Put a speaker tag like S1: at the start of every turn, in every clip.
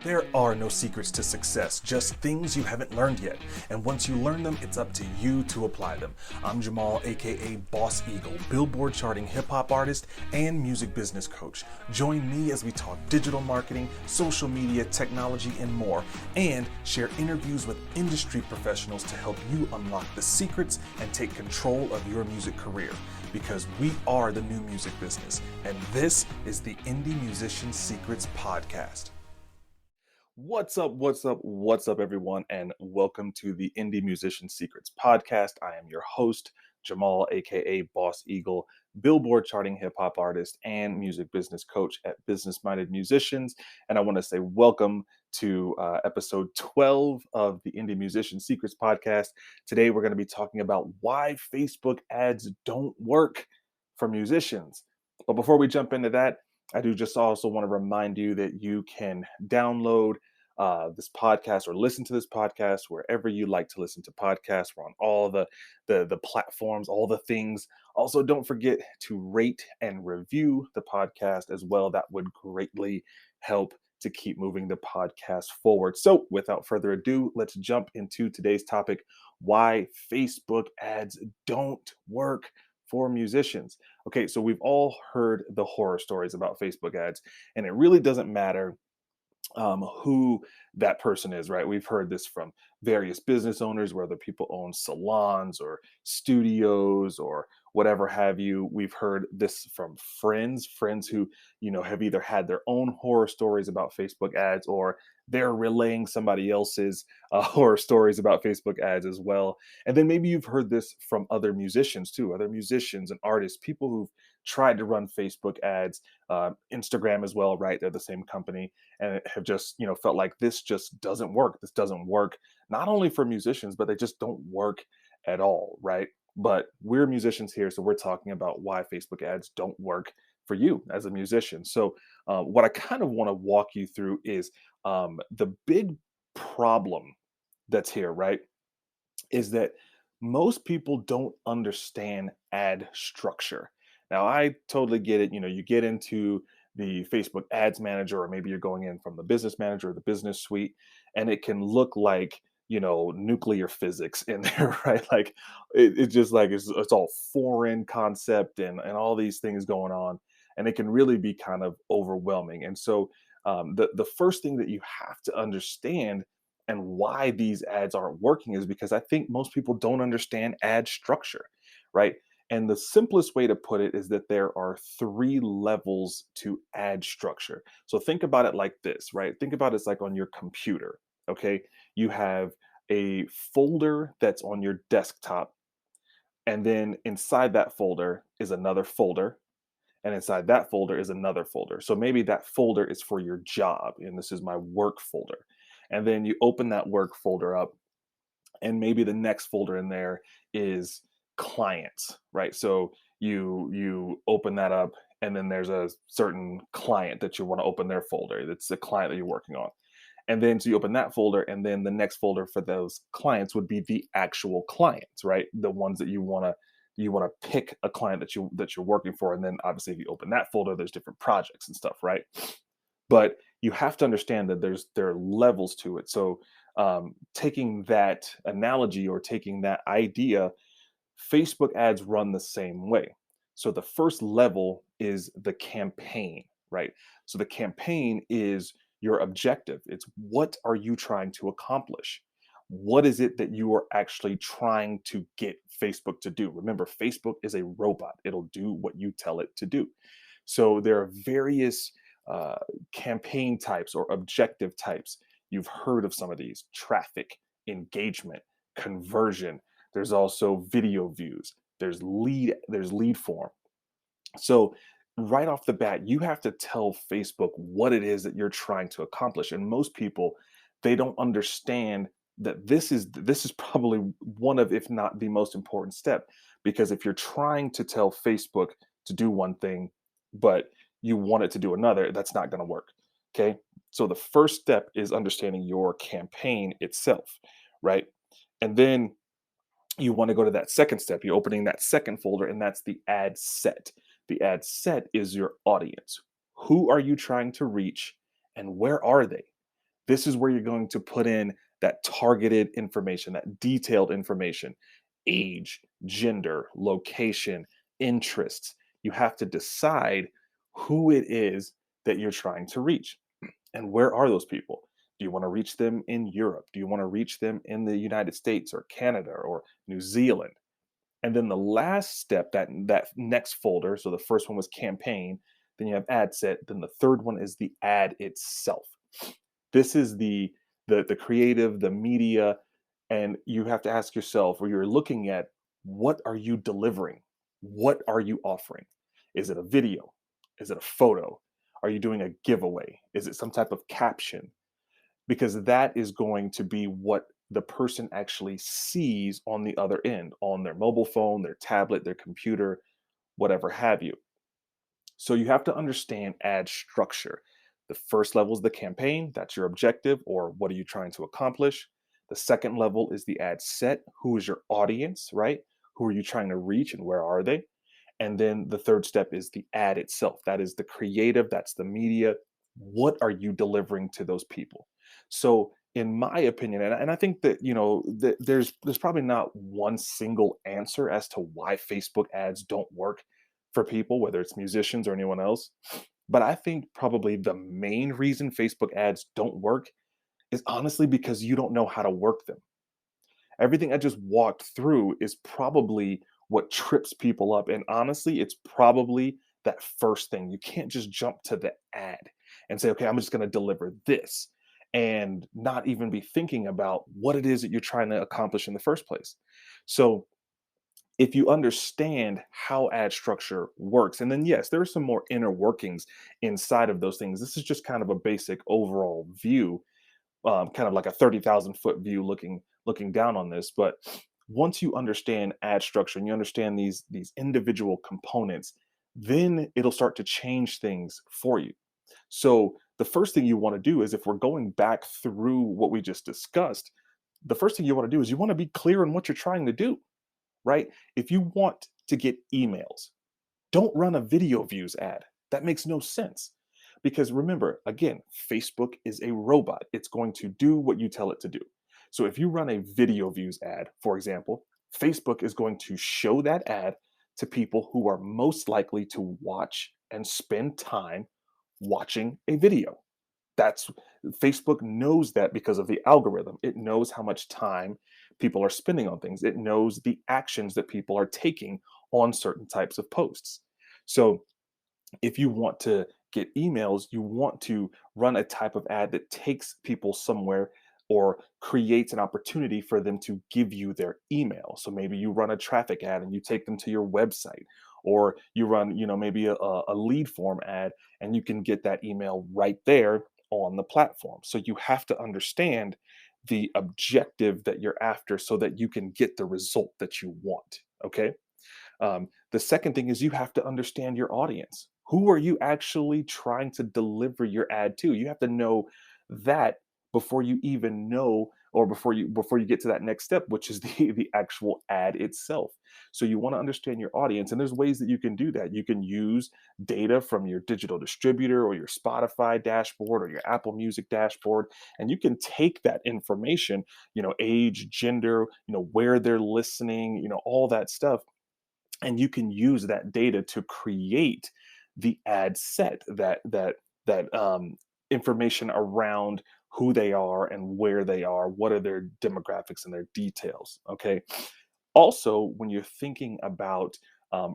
S1: There are no secrets to success, just things you haven't learned yet. And once you learn them, it's up to you to apply them. I'm Jamaal, aka Boss Eagle, Billboard-charting hip-hop artist and music business coach. Join me as we talk digital marketing, social media, technology, and more, and share interviews with industry professionals to help you unlock the secrets and take control of your music career. Because we are the new music business, and this is the Indie Musician Secrets Podcast. What's up, everyone, and welcome to the Indie Musician Secrets Podcast. I am your host, Jamaal, aka Boss Eagle, Billboard charting hip hop artist and music business coach at Business Minded Musicians. And I want to say welcome to episode 12 of the Indie Musician Secrets Podcast. Today, we're going to be talking about why Facebook ads don't work for musicians. But before we jump into that, I do just also want to remind you that you can download this podcast or listen to this podcast wherever you like to listen to podcasts. We're on all the platforms, all the things. Also, don't forget to rate and review the podcast as well. That would greatly help to keep moving the podcast forward. So without further ado, let's jump into today's topic: why Facebook ads don't work for musicians. Okay, so we've all heard the horror stories about Facebook ads, and it really doesn't matter who that person is, right? We've heard this from various business owners, whether people own salons or studios or whatever have you. We've heard this from friends who, have either had their own horror stories about Facebook ads or they're relaying somebody else's horror stories about Facebook ads as well. And then maybe you've heard this from other musicians too, other musicians and artists, people who've tried to run Facebook ads, Instagram as well, right? They're the same company and have just, felt like this just doesn't work. This doesn't work not only for musicians, but they just don't work at all, right? But we're musicians here, so we're talking about why Facebook ads don't work for you as a musician. So what I kind of want to walk you through is the big problem that's here, right? Is that most people don't understand ad structure. Now, I totally get it. You get into the Facebook ads manager, or maybe you're going in from the business manager or the business suite, and it can look like, nuclear physics in there, right? Like it's just like it's all foreign concept and all these things going on. And it can really be kind of overwhelming. And so the first thing that you have to understand and why these ads aren't working is because I think most people don't understand ad structure, right? And the simplest way to put it is that there are three levels to ad structure. So think about it like this, right? Think about it's like on your computer, okay? You have a folder that's on your desktop, and then inside that folder is another folder, and inside that folder is another folder. So maybe that folder is for your job, and this is my work folder. And then you open that work folder up, and maybe the next folder in there is clients, right? So you open that up, and then there's a certain client that you want to open their folder. That's the client that you're working on. And then so you open that folder, and then the next folder for those clients would be the actual clients, right? The ones that you want to pick a client that you're working for. And then obviously if you open that folder, there's different projects and stuff, right? But you have to understand that there are levels to it. So taking that analogy or taking that idea, Facebook ads run the same way. So the first level is the campaign, right? So the campaign is your objective. It's what are you trying to accomplish? What is it that you are actually trying to get Facebook to do? Remember, Facebook is a robot. It'll do what you tell it to do. So there are various uh, campaign types or objective types. You've heard of some of these: traffic, engagement, conversion. There's also video views. There's lead form. So right off the bat, you have to tell Facebook what it is that you're trying to accomplish. And most people, they don't understand that this is probably one of, if not the most important step. Because if you're trying to tell Facebook to do one thing, but you want it to do another, that's not going to work. Okay. So the first step is understanding your campaign itself, right? And then you want to go to that second step. You're opening that second folder, and that's the ad set. The ad set is your audience. Who are you trying to reach, and where are they? This is where you're going to put in that targeted information, that detailed information, age, gender, location, interests. You have to decide who it is that you're trying to reach. And where are those people? Do you want to reach them in Europe? Do you want to reach them in the United States or Canada or New Zealand? And then the last step, that next folder, so the first one was campaign, then you have ad set, then the third one is the ad itself. This is the creative, the media, and you have to ask yourself, or you're looking at, what are you delivering? What are you offering? Is it a video? Is it a photo? Are you doing a giveaway? Is it some type of caption? Because that is going to be what the person actually sees on the other end, on their mobile phone, their tablet, their computer, whatever have you. So you have to understand ad structure. The first level is the campaign, that's your objective, or what are you trying to accomplish. The second level is the ad set. Who is your audience, right? Who are you trying to reach and where are they? And then the third step is the ad itself. That is the creative, that's the media. What are you delivering to those people? So, in my opinion, and I think that that there's probably not one single answer as to why Facebook ads don't work for people, whether it's musicians or anyone else. But I think probably the main reason Facebook ads don't work is honestly because you don't know how to work them. Everything I just walked through is probably what trips people up. And honestly, it's probably that first thing. You can't just jump to the ad and say, okay, I'm just going to deliver this and not even be thinking about what it is that you're trying to accomplish in the first place. So, if you understand how ad structure works, and then yes, there are some more inner workings inside of those things. This is just kind of a basic overall view, kind of like a 30,000-foot view looking down on this. But once you understand ad structure and you understand these individual components, then it'll start to change things for you. So the first thing you want to do is, if we're going back through what we just discussed, the first thing you want to do is you want to be clear on what you're trying to do, right? If you want to get emails, don't run a video views ad. That makes no sense. Because remember, again, Facebook is a robot. It's going to do what you tell it to do. So if you run a video views ad, for example, Facebook is going to show that ad to people who are most likely to watch and spend time watching a video. That's Facebook knows that because of the algorithm. It knows how much time people are spending on things. It knows the actions that people are taking on certain types of posts. So if you want to get emails, you want to run a type of ad that takes people somewhere or creates an opportunity for them to give you their email. So maybe you run a traffic ad and you take them to your website, or you run, maybe a lead form ad and you can get that email right there on the platform. So you have to understand the objective that you're after so that you can get the result that you want. Okay. The second thing is you have to understand your audience. Who are you actually trying to deliver your ad to? You have to know that before you even know, or before you get to that next step, which is the actual ad itself. So you want to understand your audience, and there's ways that you can do that. You can use data from your digital distributor or your Spotify dashboard or your Apple Music dashboard, and you can take that information, age, gender, where they're listening, all that stuff, and you can use that data to create the ad set, that information around who they are and where they are, what are their demographics and their details. Okay. Also, when you're thinking about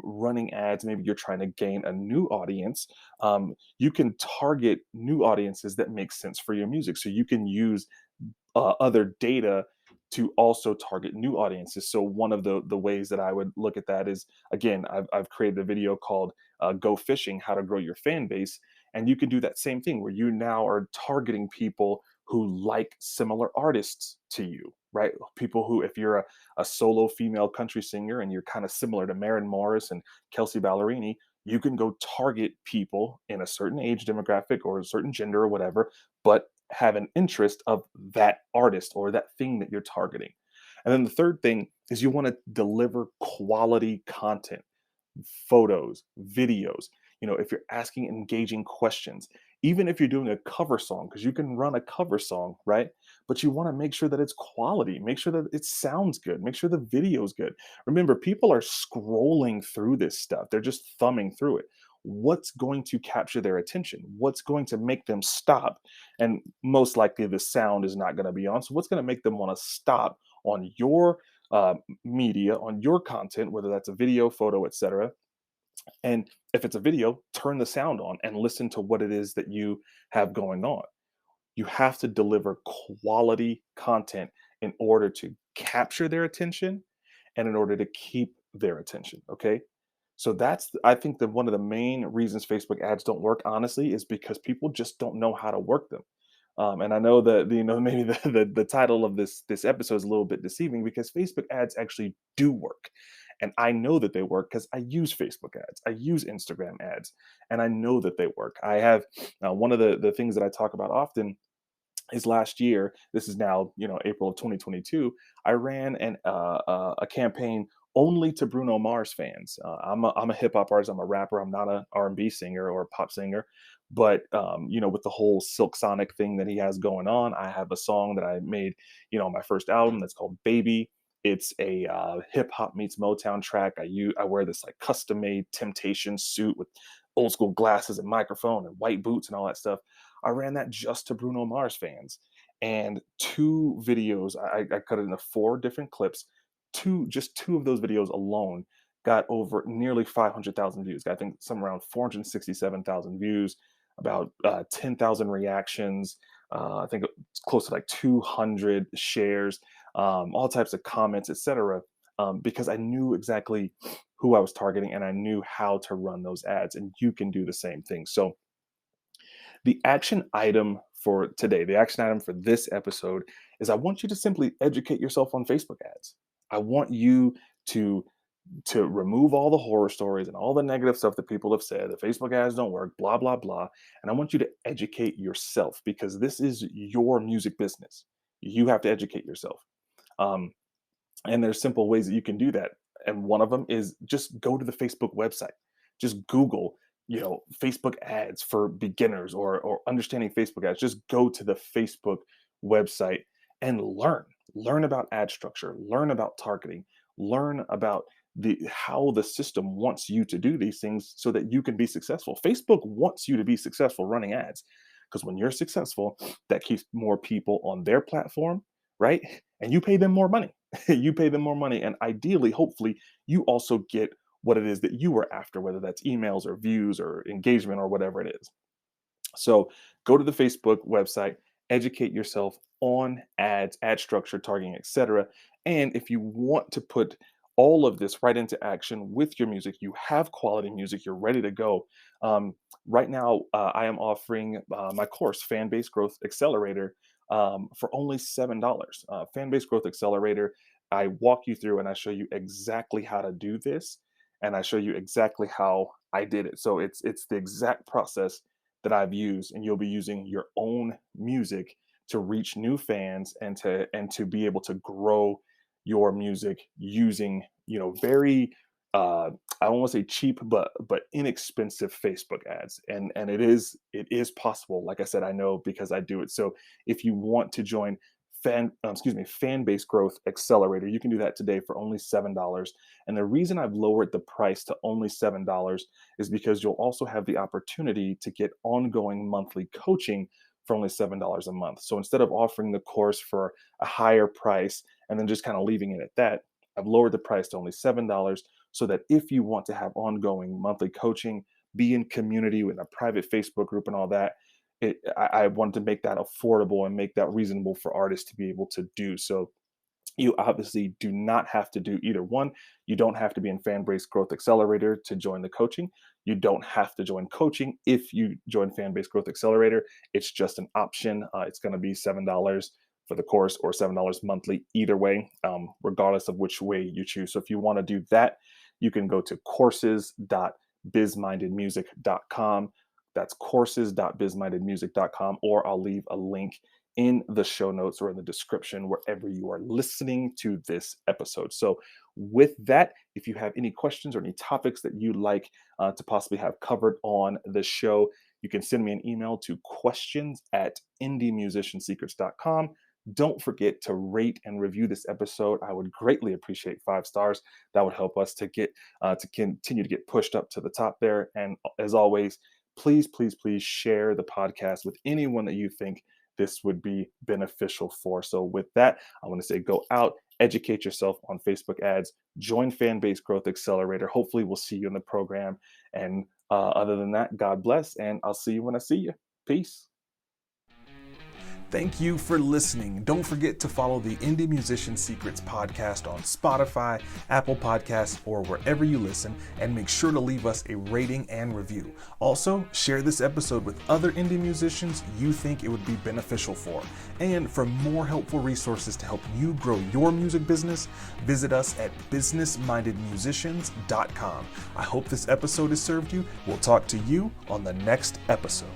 S1: running ads, maybe you're trying to gain a new audience, you can target new audiences that make sense for your music. So you can use other data to also target new audiences. So one of the ways that I would look at that is, again, I've created a video called "Go Fishing: How to Grow Your Fan Base," and you can do that same thing where you now are targeting people who like similar artists to you, right? People who, if you're a solo female country singer and you're kind of similar to Maren Morris and Kelsey Ballerini, you can go target people in a certain age demographic or a certain gender or whatever, but have an interest of that artist or that thing that you're targeting. And then the third thing is you want to deliver quality content, photos, videos. If you're asking engaging questions, Even if you're doing a cover song, because you can run a cover song, right? But you want to make sure that it's quality, make sure that it sounds good, make sure the video's good. Remember, people are scrolling through this stuff, they're just thumbing through it. What's going to capture their attention? What's going to make them stop? And most likely the sound is not going to be on. So, what's going to make them want to stop on your media, on your content, whether that's a video, photo, etc.? And if it's a video, turn the sound on and listen to what it is that you have going on. You have to deliver quality content in order to capture their attention and in order to keep their attention. Okay. So that's, I think, that one of the main reasons Facebook ads don't work, honestly, is because people just don't know how to work them. And I know that, maybe the title of this episode is a little bit deceiving, because Facebook ads actually do work, and I know that they work because I use Facebook ads, I use Instagram ads, and I know that they work. I have one of the things that I talk about often is last year. This is now, April of 2022. I ran a campaign only to Bruno Mars fans. I'm a hip hop artist. I'm a rapper. I'm not a R&B singer or a pop singer. But with the whole Silk Sonic thing that he has going on, I have a song that I made, on my first album, that's called Baby. It's a hip hop meets Motown track. I wear this like custom made Temptation suit with old school glasses and microphone and white boots and all that stuff. I ran that just to Bruno Mars fans. And two videos, I cut it into four different clips. Just two of those videos alone got over nearly 500,000 views. I think some around 467,000 views, about 10,000 reactions. I think it's close to like 200 shares, all types of comments, etc. Because I knew exactly who I was targeting and I knew how to run those ads. And you can do the same thing. So the action item for today, the action item for this episode, is I want you to simply educate yourself on Facebook ads. I want you to remove all the horror stories and all the negative stuff that people have said, that Facebook ads don't work, blah blah blah. And I want you to educate yourself, because this is your music business. You have to educate yourself. Um, and there's simple ways that you can do that. And one of them is just go to the Facebook website. Just Google, Facebook ads for beginners, or understanding Facebook ads. Just go to the Facebook website and learn about ad structure, learn about targeting, learn about the how the system wants you to do these things so that you can be successful. Facebook wants you to be successful running ads, because when you're successful, that keeps more people on their platform, right? And you pay them more money. You pay them more money, and ideally, hopefully, you also get what it is that you were after, whether that's emails or views or engagement or whatever it is. So go to the Facebook website, educate yourself on ads, ad structure, targeting, etc. And if you want to put all of this right into action with your music, you have quality music, you're ready to go. Right now, I am offering my course, Fanbase Growth Accelerator, for only $7. Fanbase Growth Accelerator, I walk you through and I show you exactly how to do this, and I show you exactly how I did it. So it's the exact process that I've used, and you'll be using your own music to reach new fans and to be able to grow your music using, very I don't want to say cheap, but inexpensive Facebook ads. And it is possible. Like I said, I know because I do it. So if you want to join Fanbase Growth Accelerator, you can do that today for only $7. And the reason I've lowered the price to only $7 is because you'll also have the opportunity to get ongoing monthly coaching for only $7 a month. So instead of offering the course for a higher price and then just kind of leaving it at that, I've lowered the price to only $7, so that if you want to have ongoing monthly coaching, be in community with a private Facebook group and all that, I wanted to make that affordable and make that reasonable for artists to be able to do. So you obviously do not have to do either one. You don't have to be in Fanbase Growth Accelerator to join the coaching. You don't have to join coaching if you join Fanbase Growth Accelerator. It's just an option. It's going to be $7 for the course or $7 monthly, either way, regardless of which way you choose. So if you want to do that, you can go to courses.bizmindedmusic.com. That's courses.bizmindedmusic.com, or I'll leave a link in the show notes or in the description wherever you are listening to this episode. So with that, if you have any questions or any topics that you'd like to possibly have covered on the show, You can send me an email to questions@indiemusiciansecrets.com. Don't forget to rate and review this episode. I would greatly appreciate 5 stars. That would help us to continue to get pushed up to the top there. And as always, please, please, please share the podcast with anyone that you think this would be beneficial for. So with that, I want to say go out, educate yourself on Facebook ads, join Fanbase Growth Accelerator. Hopefully we'll see you in the program. And other than that, God bless, and I'll see you when I see you. Peace. Thank you for listening. Don't forget to follow the Indie Musician Secrets podcast on Spotify, Apple Podcasts, or wherever you listen, and make sure to leave us a rating and review. Also, share this episode with other indie musicians you think it would be beneficial for. And for more helpful resources to help you grow your music business, visit us at businessmindedmusicians.com. I hope this episode has served you. We'll talk to you on the next episode.